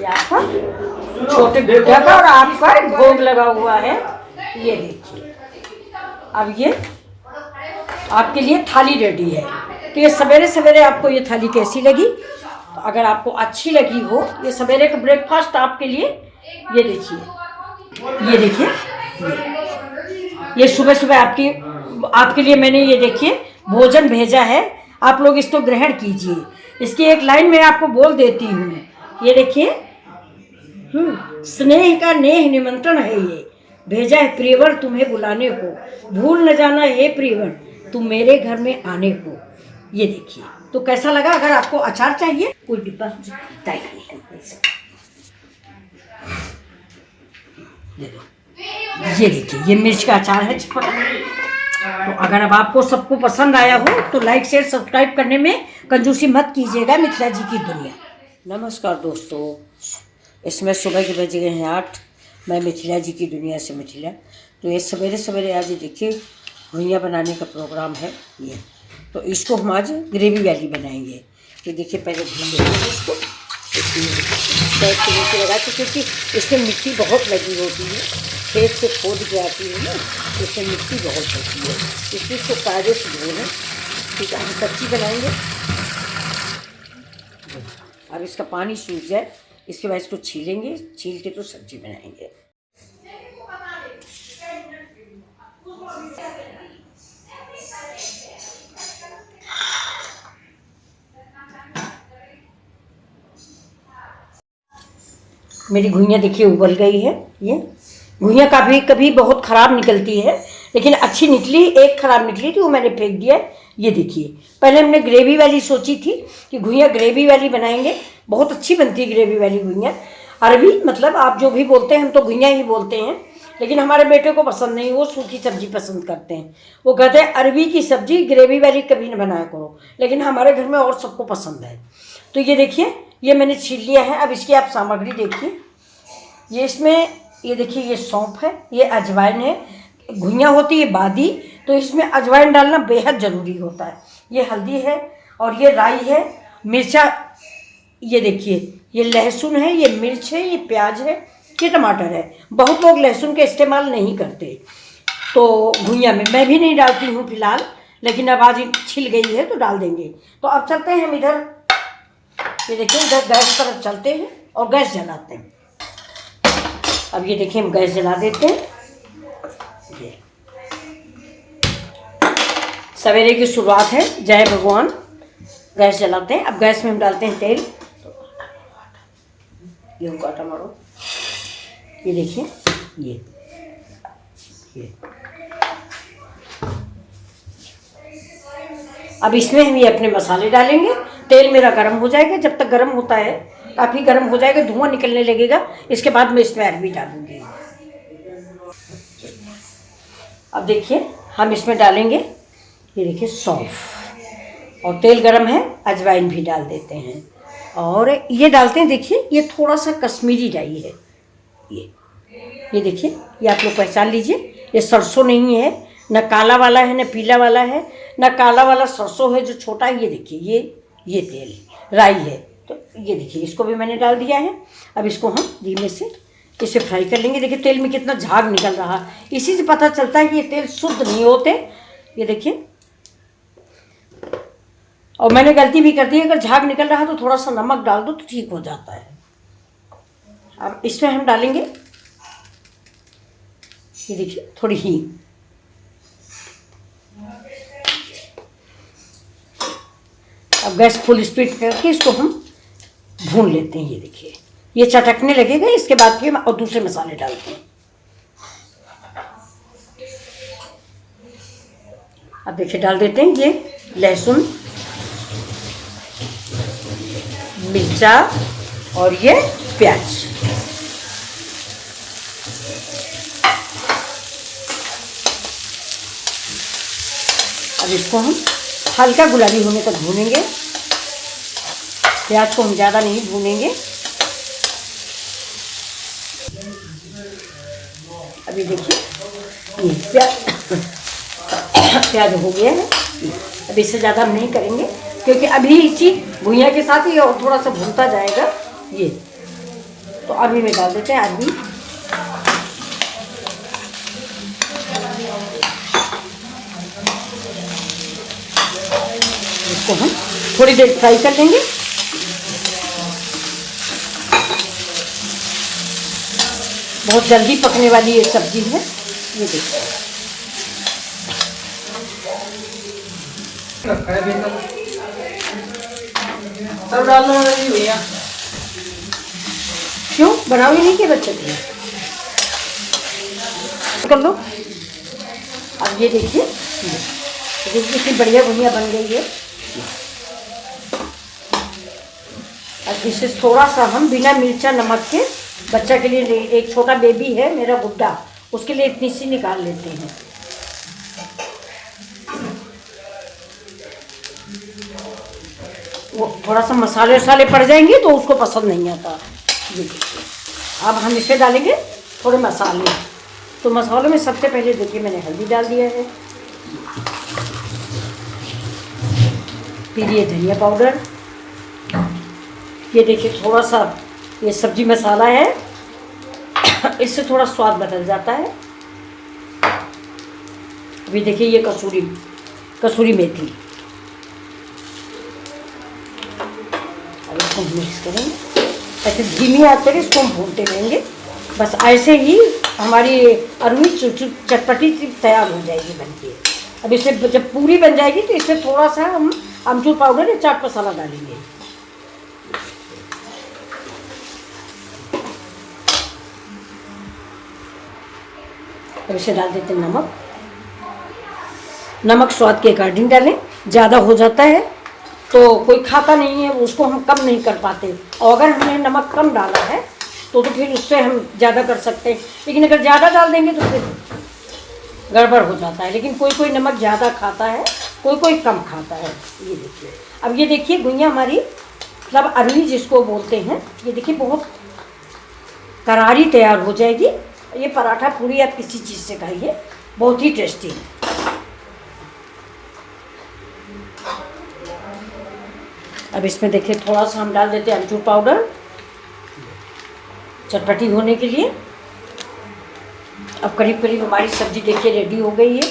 ये आपका छोटे बुढ़ा का और आपका भोग लगा हुआ है। ये देखिए, अब ये आपके लिए थाली रेडी है। तो ये सवेरे सवेरे आपको ये थाली कैसी लगी? तो अगर आपको अच्छी लगी हो, ये सवेरे का ब्रेकफास्ट आपके लिए, ये देखिए, ये देखिए, ये सुबह सुबह आपके लिए मैंने ये देखिए भोजन भेजा है। आप लोग इसको ग्रहण कीजिए। इसकी एक लाइन मैं आपको बोल देती हूँ। ये देखिए, स्नेह का नेह निमंत्रण है, ये भेजा है प्रियवर तुम्हें बुलाने को, भूल न जाना हे प्रियवर तुम मेरे घर में आने को। ये देखिए, तो कैसा लगा? अगर आपको अचार चाहिए, कोई डिब्बा ये देखिए, ये मिर्च का अचार है। तो अगर अब आपको सबको पसंद आया हो तो लाइक शेयर सब्सक्राइब करने में कंजूसी मत कीजिएगा। मिथिला जी की दुनिया। नमस्कार दोस्तों, इसमें सुबह के बज गए हैं 8। मैं मिथिला जी की दुनिया से मिथिला। तो ये सवेरे सवेरे आज देखिए घुइयाँ बनाने का प्रोग्राम है ये। तो इसको हम आज ग्रेवी वाली बनाएंगे। ये देखिए, पहले भून लेंगे इसको, पैक के नीचे लगा के, क्योंकि इसमें मिट्टी बहुत लगी होती है, खेत से खोद के आती है ना, इसमें मिट्टी बहुत होती है, इसलिए इसको कायदे से धोना। ठीक है, हम कच्ची बनाएंगे। अब इसका पानी सूख जाए, इसके बाद इसको छीलेंगे, छील के तो सब्जी बनाएंगे। मेरी घुइयाँ देखिए उबल गई है। ये घुइयाँ कभी कभी बहुत ख़राब निकलती है, लेकिन अच्छी निकली। एक ख़राब निकली थी, वो मैंने फेंक दिया। ये देखिए, पहले हमने ग्रेवी वाली सोची थी कि घुइयाँ ग्रेवी वाली बनाएंगे, बहुत अच्छी बनती है ग्रेवी वाली घुइयाँ। अरबी मतलब आप जो भी बोलते हैं, हम तो घुइयाँ ही बोलते हैं, लेकिन हमारे बेटे को पसंद नहीं, वो सूखी सब्जी पसंद करते हैं। वो कहते हैं अरबी की सब्जी ग्रेवी वाली कभी न बनाया करो, लेकिन हमारे घर में और सबको पसंद है। तो ये देखिए, ये मैंने छील लिया है। अब इसकी आप सामग्री देखिए। ये इसमें, ये देखिए, ये सौंफ है, ये अजवाइन है। घुइयाँ होती है बादी, तो इसमें अजवाइन डालना बेहद ज़रूरी होता है। ये हल्दी है और ये राई है, मिर्चा, ये देखिए, ये लहसुन है, ये मिर्च है, ये प्याज है, ये टमाटर है। बहुत लोग लहसुन का इस्तेमाल नहीं करते तो घुइयाँ में, मैं भी नहीं डालती हूँ फिलहाल, लेकिन अब आज छिल गई है तो डाल देंगे। तो अब चलते हैं हम इधर, ये देखिए, इधर गैस तरफ चलते हैं और गैस जलाते हैं। अब ये देखिए, हम गैस जला देते हैं। ये सवेरे की शुरुआत है, जय भगवान। गैस जलाते हैं। अब गैस में हम डालते हैं तेल। गेहूं का आटा मारो। ये देखिए, ये अब इसमें हम ये अपने मसाले डालेंगे। तेल मेरा गर्म हो जाएगा, जब तक गर्म होता है, काफ़ी गर्म हो जाएगा, धुआं निकलने लगेगा, इसके बाद मैं इसमें अरबी डालूंगी। अब देखिए, हम इसमें डालेंगे, ये देखिए, सौंफ, और तेल गर्म है, अजवाइन भी डाल देते हैं। और ये डालते हैं, देखिए, ये थोड़ा सा कश्मीरी राई है। ये देखिए, ये आप लोग पहचान लीजिए, ये सरसों नहीं है, न काला वाला है, न पीला वाला है, न काला वाला सरसों है जो छोटा है। ये देखिए, ये तेल राई है। तो ये देखिए, इसको भी मैंने डाल दिया है। अब इसको हम धीमे से इसे फ्राई कर लेंगे। देखिए, तेल में कितना झाग निकल रहा है, इसी से पता चलता है कि ये तेल शुद्ध नहीं होते। ये देखिए, और मैंने गलती भी कर दी, अगर झाग निकल रहा है तो थोड़ा सा नमक डाल दो तो ठीक हो जाता है। अब इसमें हम डालेंगे, ये देखिए, थोड़ी हींग। अब गैस फुल स्पीड करके इसको हम भून लेते हैं। ये देखिए, ये चटकने लगेगा, इसके बाद फिर और दूसरे मसाले डालते हैं। अब देखिए, डाल देते हैं ये लहसुन, मिर्चा और ये प्याज। अब इसको हम हल्का गुलाबी होने तक भूनेंगे। प्याज को हम ज़्यादा नहीं भूनेंगे। अभी देखिए, ये प्याज हो गया है। अब इससे ज़्यादा हम नहीं करेंगे, क्योंकि अभी इसी भुइयाँ के साथ ही और थोड़ा सा भूनता जाएगा। ये तो अभी में डाल देते हैं अभी। इसको हम थोड़ी देर फ्राई कर लेंगे। बहुत जल्दी पकने वाली ये सब्जी है। ये देखिए सब डालना नहीं भैया। क्यों बनाओगे नहीं के बच्चे के लिए? कर लो। अब ये देखिए कितनी बढ़िया भुनिया बन गई है। अब इसे थोड़ा सा हम बिना मिर्चा नमक के बच्चा के लिए, एक छोटा बेबी है मेरा गुड्डा, उसके लिए इतनी सी निकाल लेते हैं। वो थोड़ा सा मसाले वसाले पड़ जाएंगे तो उसको पसंद नहीं आता। ये देखिए अब हम इसमें डालेंगे थोड़े मसाले। तो मसालों में सबसे पहले देखिए मैंने हल्दी डाल दिया है, फिर ये धनिया पाउडर, ये देखिए थोड़ा सा ये सब्जी मसाला है, इससे थोड़ा स्वाद बदल जाता है। अभी देखिए ये कसूरी मेथी, अब इसको मिक्स करेंगे। ऐसे धीमी आंच पर इसको हम भूनते रहेंगे। बस ऐसे ही हमारी अरवी चटपटी तैयार हो जाएगी बनके। अब इसे जब पूरी बन जाएगी तो इसमें थोड़ा सा हम अमचूर पाउडर या चाट मसाला डालेंगे। अब इसे डाल देते हैं नमक। नमक स्वाद के अकॉर्डिंग डालें, ज़्यादा हो जाता है तो कोई खाता नहीं है, उसको हम कम नहीं कर पाते। और अगर हमने नमक कम डाला है तो फिर उससे हम ज़्यादा कर सकते हैं, लेकिन अगर ज़्यादा डाल देंगे तो फिर गड़बड़ हो जाता है। लेकिन कोई कोई नमक ज़्यादा खाता है, कोई कोई कम खाता है। ये देखिए अब ये देखिए गुइयाँ हमारी मतलब अरवी जिसको बोलते हैं, ये देखिए बहुत करारी तैयार हो जाएगी। ये पराठा पूरी आप किसी चीज़ से खाइए, बहुत ही टेस्टी है। अब इसमें देखिए थोड़ा सा हम डाल देते हैं अमचूर पाउडर चटपटी होने के लिए। अब करीब करीब हमारी सब्जी देखिए रेडी हो गई है।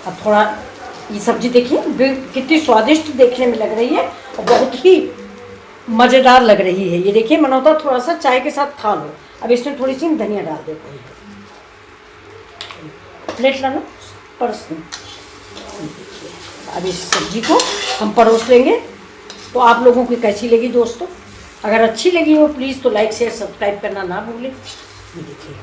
अब थोड़ा ये सब्जी देखिए कितनी स्वादिष्ट देखने में लग रही है और बहुत ही मज़ेदार लग रही है। ये देखिए मन होता थोड़ा सा चाय के साथ खा लो। अब इसमें थोड़ी सी धनिया डाल देते हैं। प्लेट लाना परोस लें। अब इस सब्जी को हम परोस लेंगे। तो आप लोगों को कैसी लगी दोस्तों? अगर अच्छी लगी हो प्लीज़ तो लाइक शेयर सब्सक्राइब करना ना भूलें। ये देखिए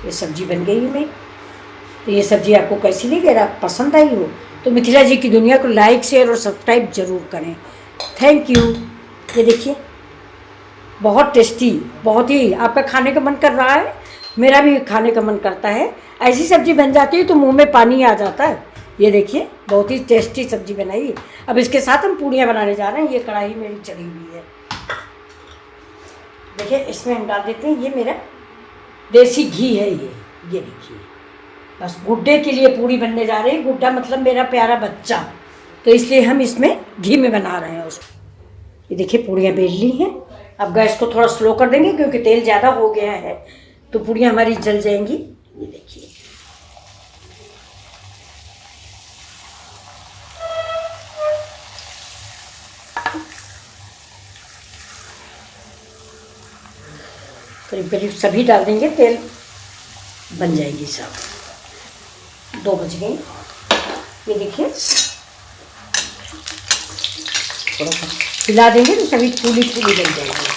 ये सब्जी बन गई है। तो ये सब्जी आपको कैसी लगी? अगर आप पसंद आई हो तो मिथिला जी की दुनिया को लाइक शेयर और सब्सक्राइब जरूर करें। Thank you. ये देखिए बहुत टेस्टी, बहुत ही आपका खाने का मन कर रहा है, मेरा भी खाने का मन करता है। ऐसी सब्जी बन जाती है तो मुंह में पानी आ जाता है। ये देखिए बहुत ही टेस्टी सब्जी बनाई। अब इसके साथ हम पूड़ियाँ बनाने जा रहे हैं। ये कढ़ाई मेरी चढ़ी हुई है। देखिए इसमें हम डाल देते हैं, ये मेरा देसी घी है। ये देखिए बस गुड्डे के लिए पूड़ी बनने जा रही है। गुड्डा मतलब मेरा प्यारा बच्चा, तो इसलिए हम इसमें घी में बना रहे हैं उसको। ये देखिए पूड़ियाँ बेल ली हैं। अब गैस को थोड़ा स्लो कर देंगे क्योंकि तेल ज़्यादा हो गया है तो पूड़ियाँ हमारी जल जाएंगी। ये देखिए करीब करीब सभी डाल देंगे, तेल बन जाएगी सब। 2 बज गई। ये देखिए थोड़ा सा हिला देंगे तो सभी फूली फूली बन जाएगी।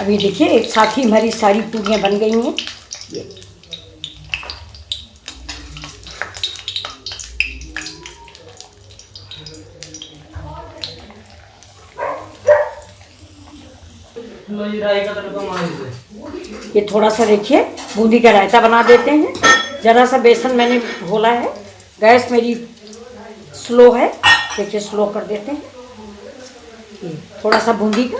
अभी देखिए एक साथ ही हमारी सारी पूड़ियाँ बन गई हैं। ये लो ये राई का तड़का मार दे। ये थोड़ा सा देखिए बूंदी का रायता बना देते हैं। ज़रा सा बेसन मैंने घोला है। गैस मेरी स्लो है, देखिए स्लो कर देते हैं। ये थोड़ा सा बूंदी का,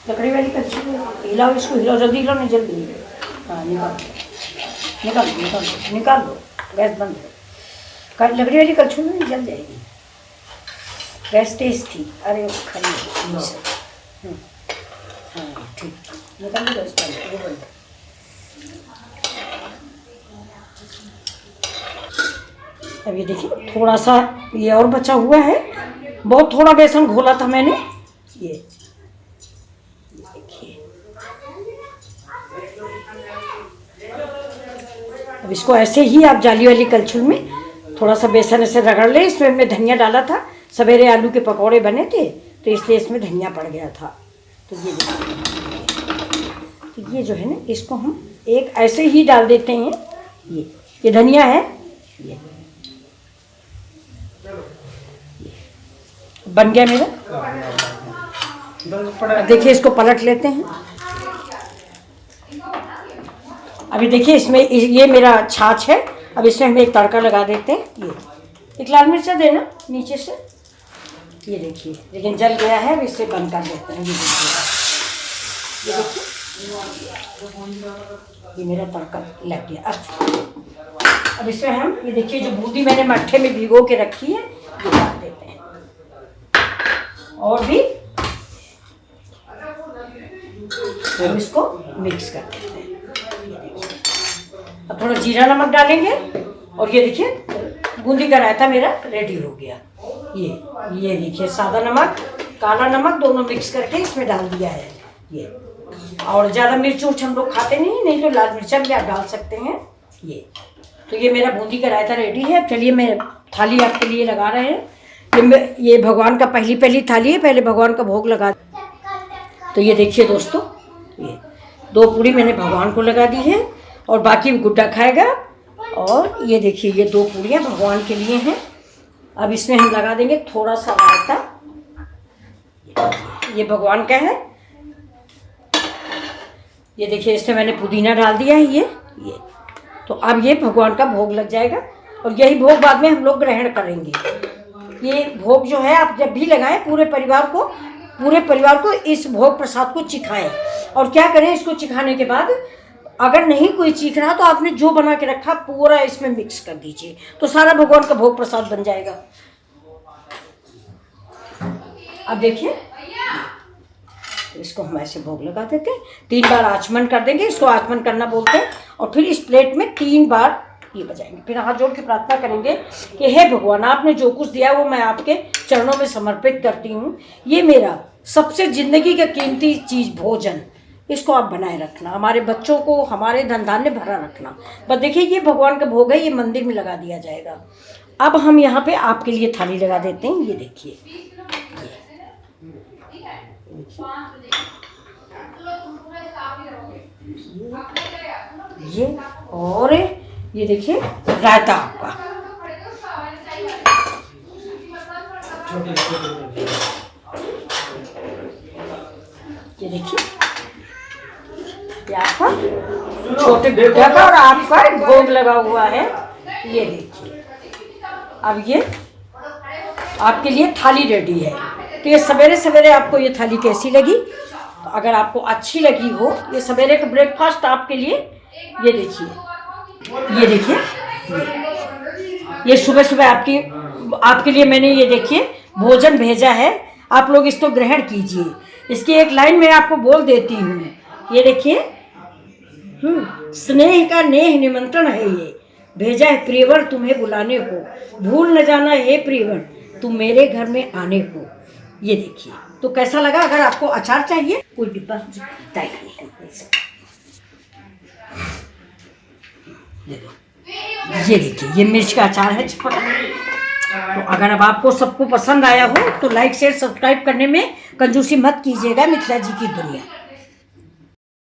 लकड़ी वाली कच्ची हिलाओ, इसको हिलाओ, जल्दी हिलाओ, नहीं जल्दी। हाँ निकाल निकाल निकाल निकाल दो, गैस बंद है। लकड़ी वाली कच्ची में नहीं जल जाएगी, गैस तेज थी। अरे खड़ी हाँ ठीक, निकाल दो गैस बंद। अब ये देखिए थोड़ा सा ये और बचा हुआ है, बहुत थोड़ा बेसन घोला था मैंने। ये देखिए, अब इसको ऐसे ही आप जाली वाली कलछुल में थोड़ा सा बेसन ऐसे रगड़ ले। इसमें हमने धनिया डाला था, सवेरे आलू के पकौड़े बने थे तो इसलिए इसमें धनिया पड़ गया था। तो ये देखिए, तो ये जो है ना, इसको हम एक ऐसे ही डाल देते हैं। ये धनिया है, ये बन गया मेरा। अब देखिए इसको पलट लेते हैं। अभी देखिए इसमें ये मेरा छाछ है। अब इसमें हम एक तड़का लगा देते हैं। ये एक लाल मिर्चा देना नीचे से, ये देखिए, लेकिन जल गया है। अब इससे बंद कर देते हैं। ये देखिए, ये मेरा तड़का लग गया। अब इसमें हम ये देखिए जो बूंदी मैंने मट्ठे में भिगो के रखी है, ये डाल देते हैं। और भी हम इसको मिक्स कर देते हैं। अब थोड़ा जीरा नमक डालेंगे। और ये देखिए बूंदी का रायता मेरा रेडी हो गया। ये देखिए सादा नमक, काला नमक दोनों मिक्स करके इसमें डाल दिया है। ये और ज़्यादा मिर्च उर्च हम लोग खाते नहीं तो लाल मिर्चा भी आप डाल सकते हैं। ये तो ये मेरा बूंदी का रायता रेडी है। अब चलिए मैं थाली आपके लिए लगा रहे हैं। ये भगवान का पहली थाली है, पहले भगवान का भोग लगा। तो ये देखिए दोस्तों, ये 2 पूड़ी मैंने भगवान को लगा दी है और बाकी गुड्डा खाएगा। और ये देखिए ये 2 पूड़ियाँ भगवान के लिए हैं। अब इसमें हम लगा देंगे थोड़ा सा रायता, ये भगवान का है। ये देखिए इसमें मैंने पुदीना डाल दिया है। ये तो अब ये भगवान का भोग लग जाएगा और यही भोग बाद में हम लोग ग्रहण करेंगे। ये भोग जो है आप जब भी लगाएं पूरे परिवार को इस भोग प्रसाद को चिखाएं। और क्या करें, इसको चिखाने के बाद अगर नहीं कोई चीख रहा तो आपने जो बना के रखा पूरा इसमें मिक्स कर दीजिए, तो सारा भगवान का भोग प्रसाद बन जाएगा। अब देखिए इसको हम ऐसे भोग लगा देते हैं। 3 बार आचमन कर देंगे, इसको आचमन करना बोलते हैं। और फिर इस प्लेट में 3 बार ये बजाएंगे। फिर हाथ जोड़ के प्रार्थना करेंगे कि हे भगवान, आपने जो कुछ दिया वो मैं आपके चरणों में समर्पित करती हूँ। ये मेरा सबसे ज़िंदगी का कीमती चीज़ भोजन, इसको आप बनाए रखना, हमारे बच्चों को हमारे धन धान्य भरा रखना। बस देखिए ये भगवान का भोग है, ये मंदिर में लगा दिया जाएगा। अब हम यहाँ पे आपके लिए थाली लगा देते हैं। ये देखिए ये, और ये देखिए रायता आपका। ये देखिए ये आपका छोटे बुढ़ा का और आपका भोग लगा हुआ है। ये देखिए अब ये आपके लिए थाली रेडी है। तो ये सवेरे सवेरे आपको ये थाली कैसी लगी? तो अगर आपको अच्छी लगी हो, ये सवेरे का ब्रेकफास्ट आपके लिए, ये देखिए ये सुबह सुबह आपके लिए मैंने ये देखिए भोजन भेजा है। आप लोग इसको ग्रहण कीजिए। इसकी एक लाइन मैं आपको बोल देती हूँ। ये देखिए, स्नेह का नेह निमंत्रण है, ये भेजा है प्रियवर तुम्हें बुलाने को, भूल न जाना हे प्रियवर तुम मेरे घर में आने को। ये देखिए, तो कैसा लगा? अगर आपको अचार चाहिए कोई डिब्बा ये देखिए ये मिर्च का अचार है चटपटा। तो अगर अब आपको सबको पसंद आया हो तो लाइक शेयर सब्सक्राइब करने में कंजूसी मत कीजिएगा। मिथिला जी की दुनिया।